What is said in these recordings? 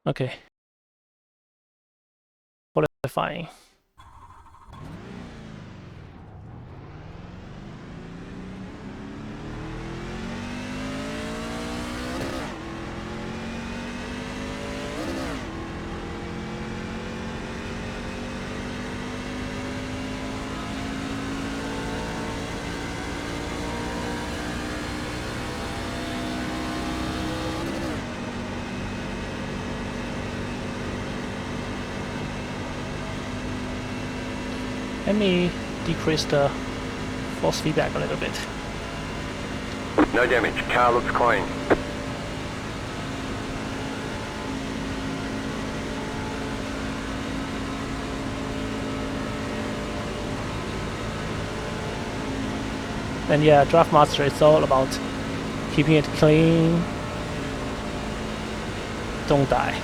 Okay. Qualifying. Let me decrease the force feedback a little bit. No damage. Car looks clean. And yeah, Draft Master is all about keeping it clean. Don't die.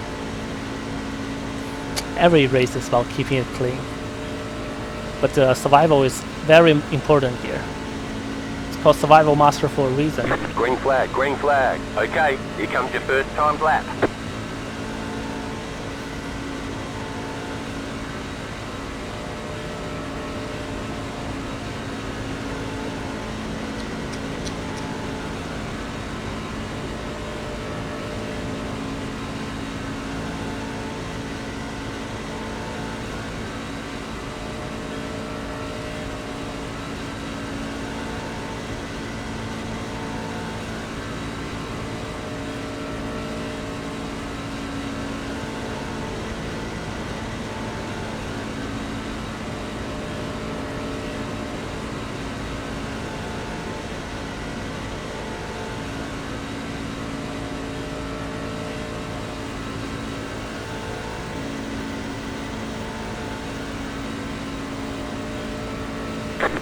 Every race is about keeping it clean. But survival is very important here. It's called Survival Master for a reason. Green flag, green flag. Okay, here comes your first time lap.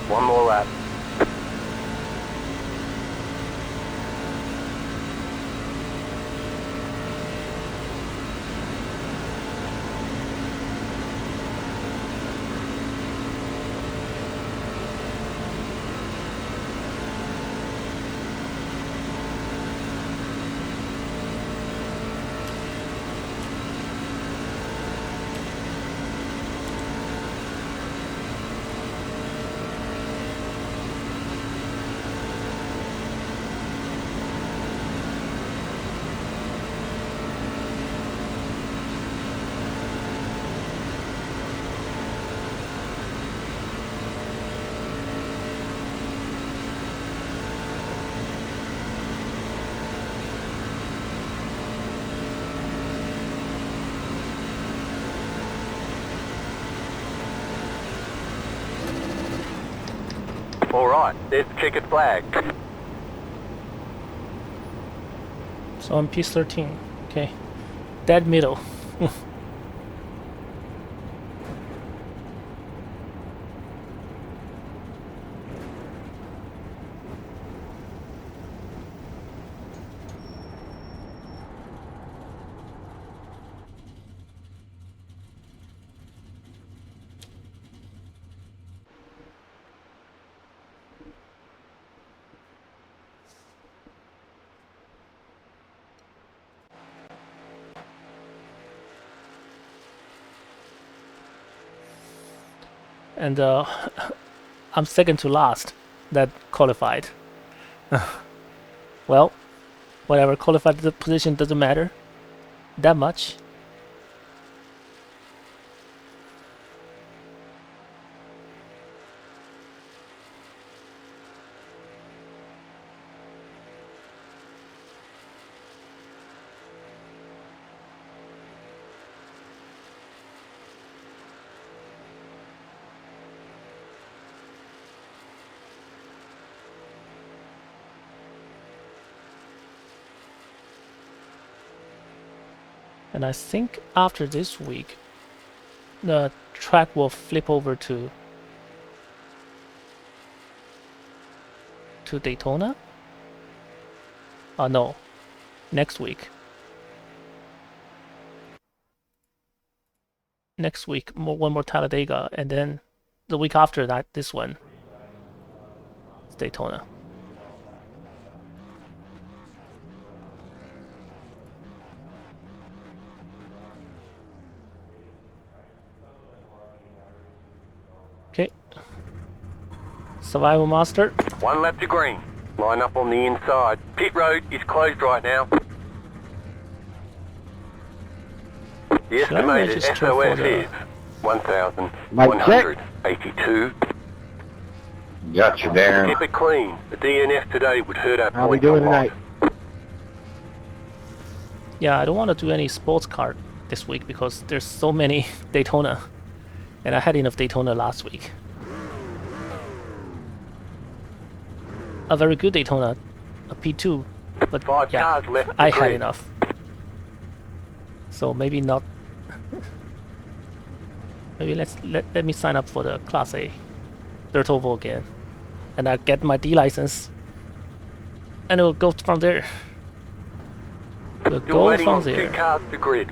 One more lap. All right, there's the checkered flag. So I'm P13. Okay. Dead middle. And I'm second to last that qualified. Well, whatever, qualified the position doesn't matter that much. And I think after this week, the track will flip over to Daytona. Oh no, next week. Next week, one more Talladega, and then the week after that, this one, it's Daytona. Survival Master. 1 lap to green. Line up on the inside. Pit road is closed right now. The Should I estimated register SOS for the- is 1,182. Gotcha, Darren. Keep it clean. The DNF today would hurt our How we points a doing lot. tonight? Yeah, I don't want to do any sports car this week because there's so many Daytona. And I had enough Daytona last week. A very good Daytona, a P2, but 5 yeah, cars left to I had green. enough. So maybe not. Maybe let me sign up for the Class A Dirt Oval again, and I'll get my D license, and we'll go from there. We'll You're go waiting from on 2 there. cars to grid.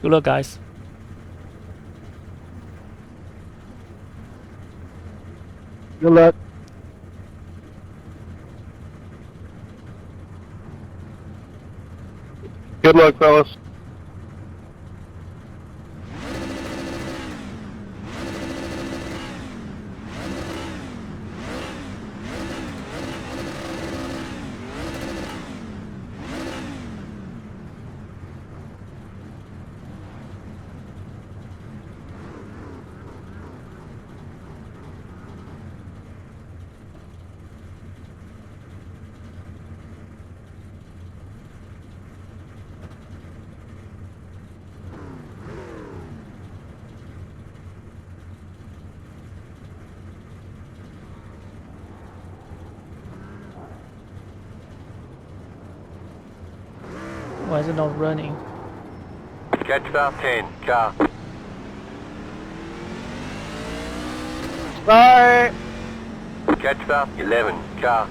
Good luck, guys. Good luck. Good luck, fellas. Why is it not running? Catch start 10 car. Bye. Catch start 11 car.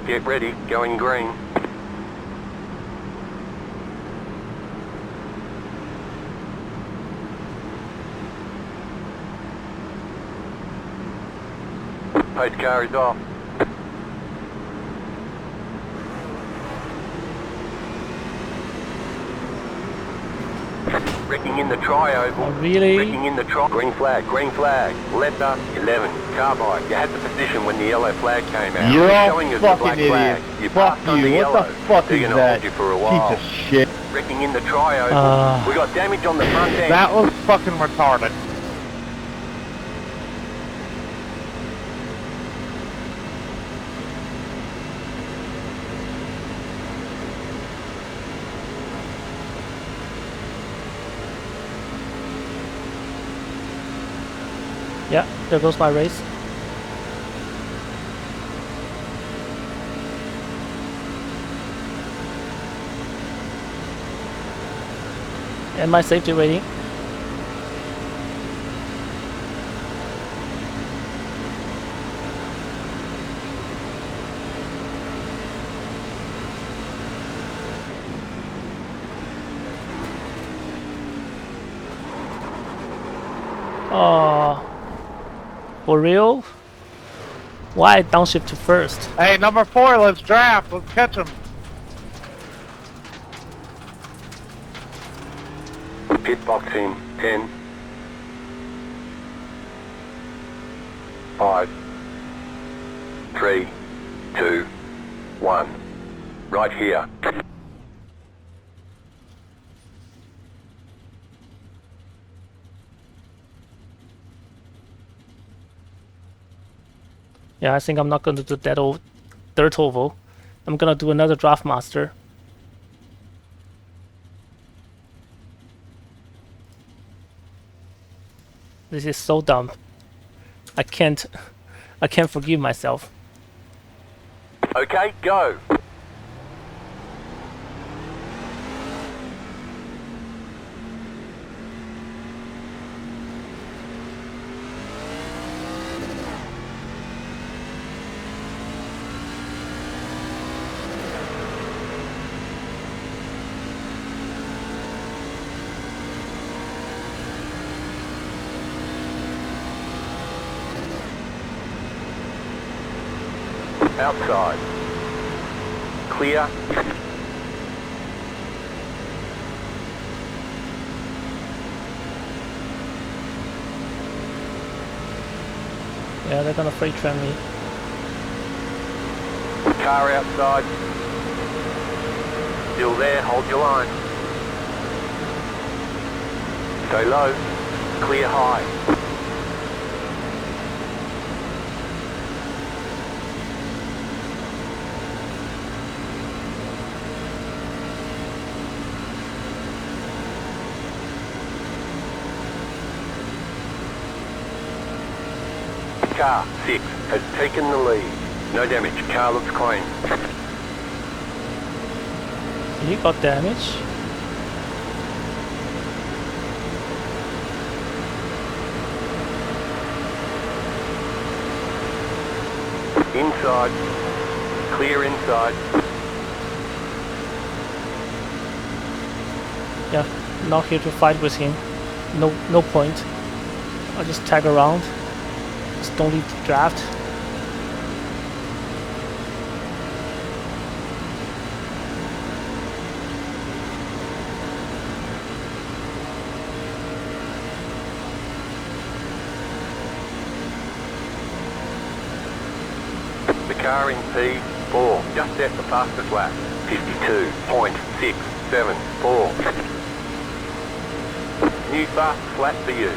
Get ready, going green. Pace car is off. Wrecking in the tri-oval. Oh, really? Wrecking in the tri... Green flag, left up, 11, carbide. You had the position when the yellow flag came out. You're They're all showing us the fucking black idiot. flag. You Fuck passed on the you. yellow. What the fuck They're is gonna that? hold you for a while. Piece of shit. Wrecking in the tri-oval. We got damage on the front end. That was fucking retarded. Yeah, there goes my race. And my safety rating. Oh, for real? Why downshift to first? Hey, number 4, let's draft. Let's catch him. Pit box in 10, 5, 3, 2, 1. Right here. Yeah, I think I'm not going to do that old dirt oval. I'm gonna do another Draft Master. This is so dumb. I can't forgive myself. Okay, go. Outside. Clear. Yeah, they're gonna freight train me. Car outside. Still there, hold your line. Stay low. Clear high. Car 6 has taken the lead. No damage. Car looks clean. He got damage. Inside. Clear inside. Yeah, not here to fight with him. No point. I'll just tag around. Just don't leave the draft. The car in P4 just set the fastest lap. 52.674. New fastest lap for you.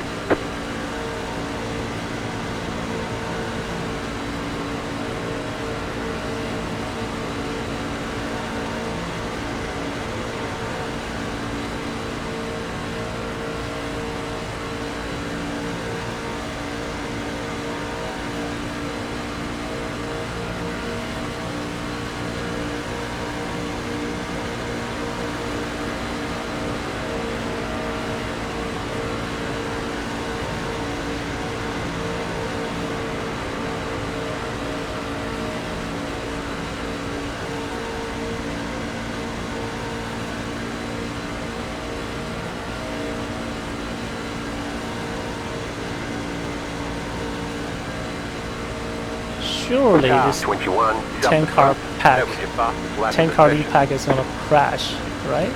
Surely this 21. 10 car pack, That was your fastest lap 10 of the car session. lead pack is gonna crash, right?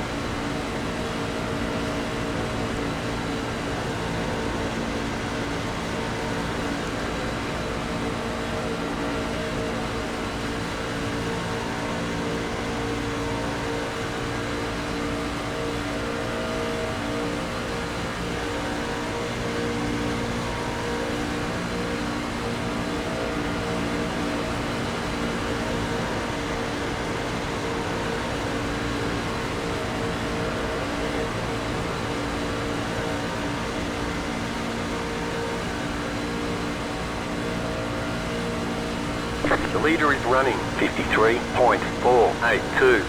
The leader is running 53.482.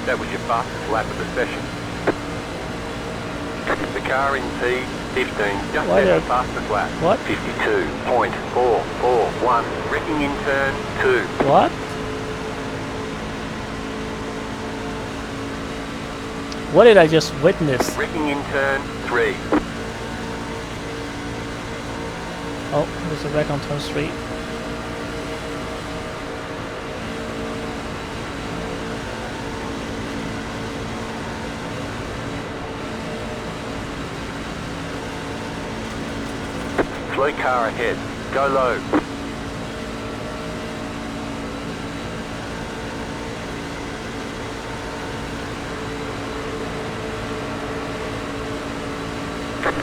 That was your fastest lap of the session. The car in P15 just Why set the are- fastest lap. What? 52.441. Wrecking in turn 2. What? What did I just witness? Wrecking in turn 3. Oh, there's a wreck on turn 3. Slow car ahead. Go low.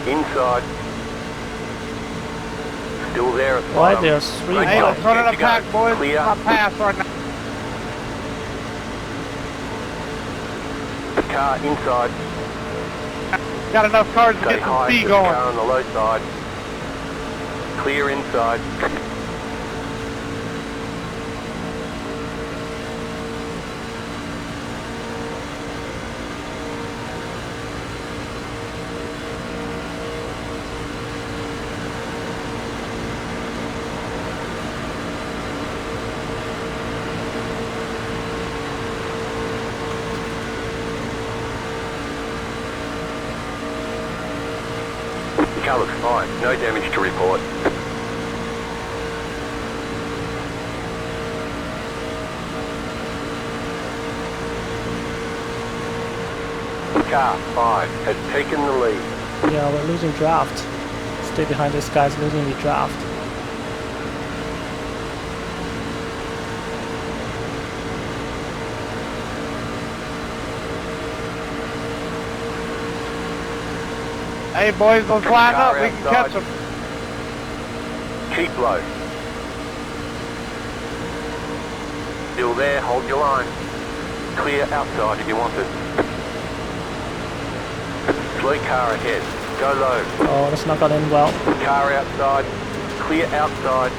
Inside. Still there at the Why bottom. there's 3 Great Hey, job. let's run in a Good to go. pack, boys. Clear. My pass right now. Car inside. Got enough cars to Stay get some high. speed to the car going. on the low side. Clear inside. The car looks fine. No damage to report. Car 5 has taken the lead. Yeah, we're losing draft. Stay behind this guy's losing the draft. Hey, boys, let's line Car up. We can outside. catch them. Keep low. Still there, hold your line. Clear outside if you want it. Slow car ahead. Go low. Oh, that's not gonna end well. Car outside. Clear outside.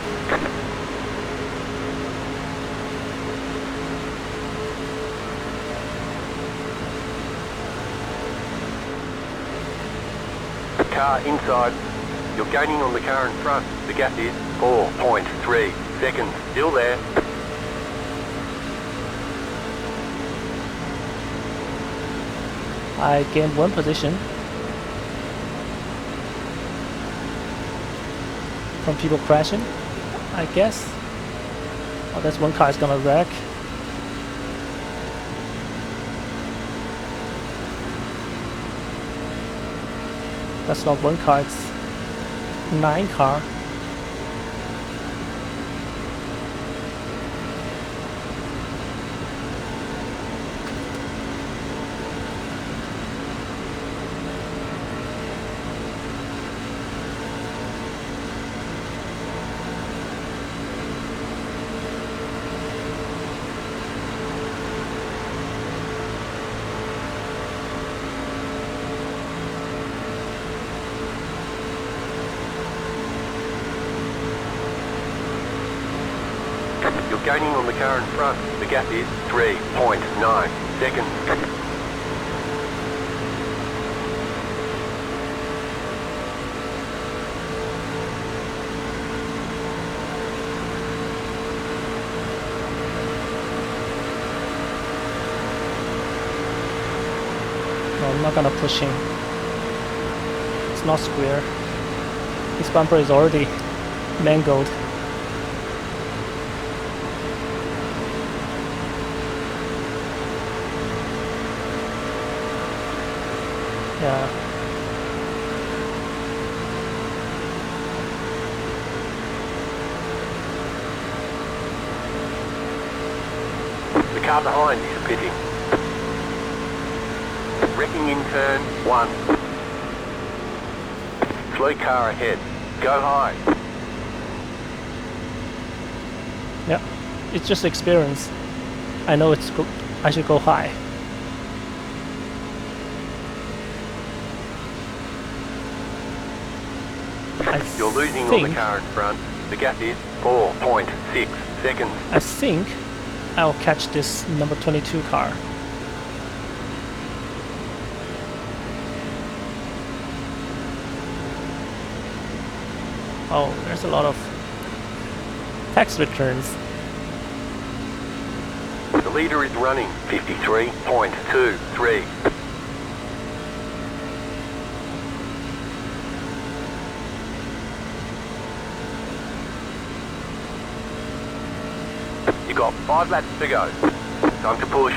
Car inside. You're gaining on the car in front. The gap is 4.3 seconds. Still there. I gained 1 position from people crashing, I guess. Oh, that's 1 car is gonna wreck. That's not 1 car, it's 9 car. You're gaining on the car in front. The gap is 3.9 seconds. No, I'm not gonna push him. It's not square. His bumper is already mangled. Yeah. The car behind is pitting. Wrecking in turn 1. Slow car ahead. Go high. Yeah. It's just experience. I know I should go high. You're losing on the car in front. The gap is 4.6 seconds. I think I'll catch this number 22 car. Oh, there's a lot of tax returns. The leader is running 53.23. got 5 laps to go. Time to push.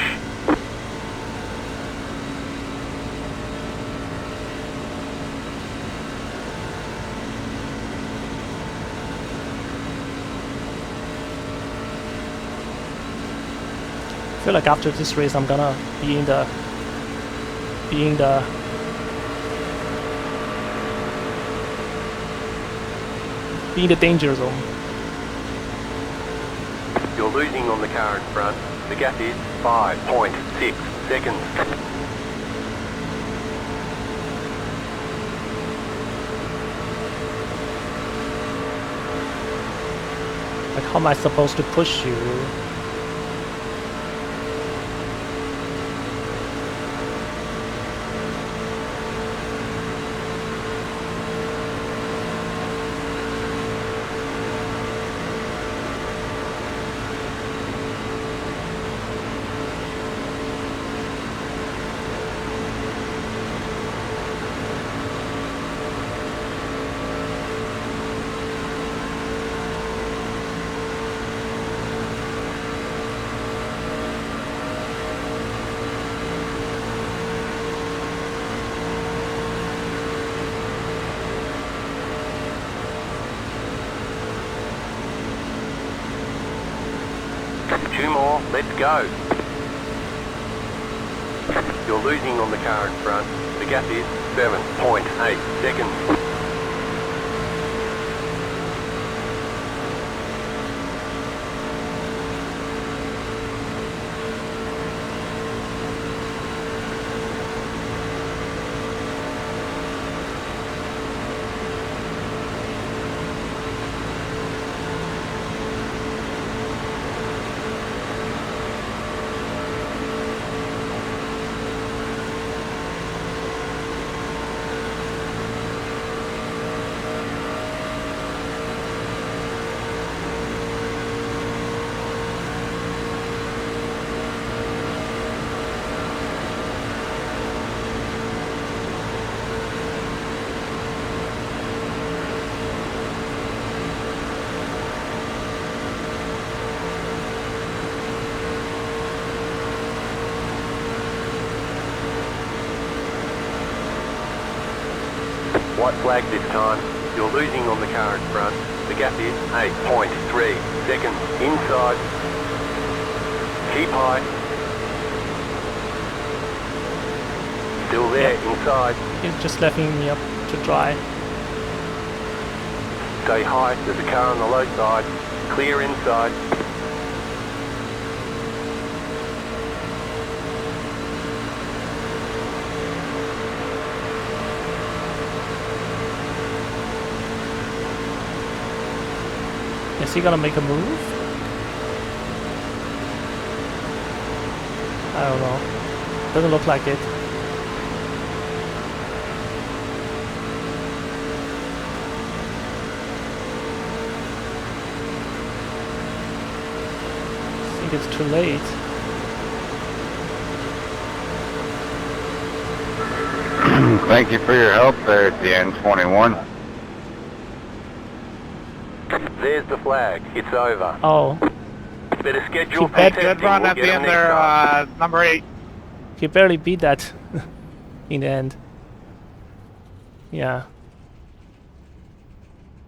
I feel like after this race, I'm gonna be in the danger zone. You're losing on the car in front. The gap is 5.6 seconds. Like, how am I supposed to push you? Two more, let's go. You're losing on the car in front. The gap is 7.8 seconds. White flag this time. You're losing on the car in front. The gap is 8.3 seconds. Inside. Keep high. Still there, inside. He's just leaving me up to dry. Stay high, there's a car on the low side. Clear inside. Is he gonna make a move? I don't know. Doesn't look like it. I think it's too late. Thank you for your help there at the end, 21. There's the flag. It's over. Oh, Better schedule for Good testing. run We'll at get the them end next there, time. number 8. he barely beat that in the end. Yeah.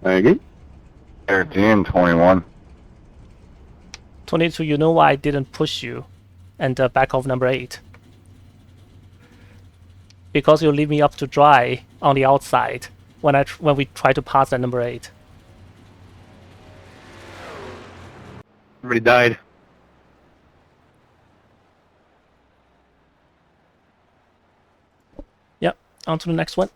Thank you. There at the end, 21. 22, you know why I didn't push you and back off number 8? Because you leave me up to dry on the outside when we try to pass that number 8. Everybody died. Yep, on to the next one.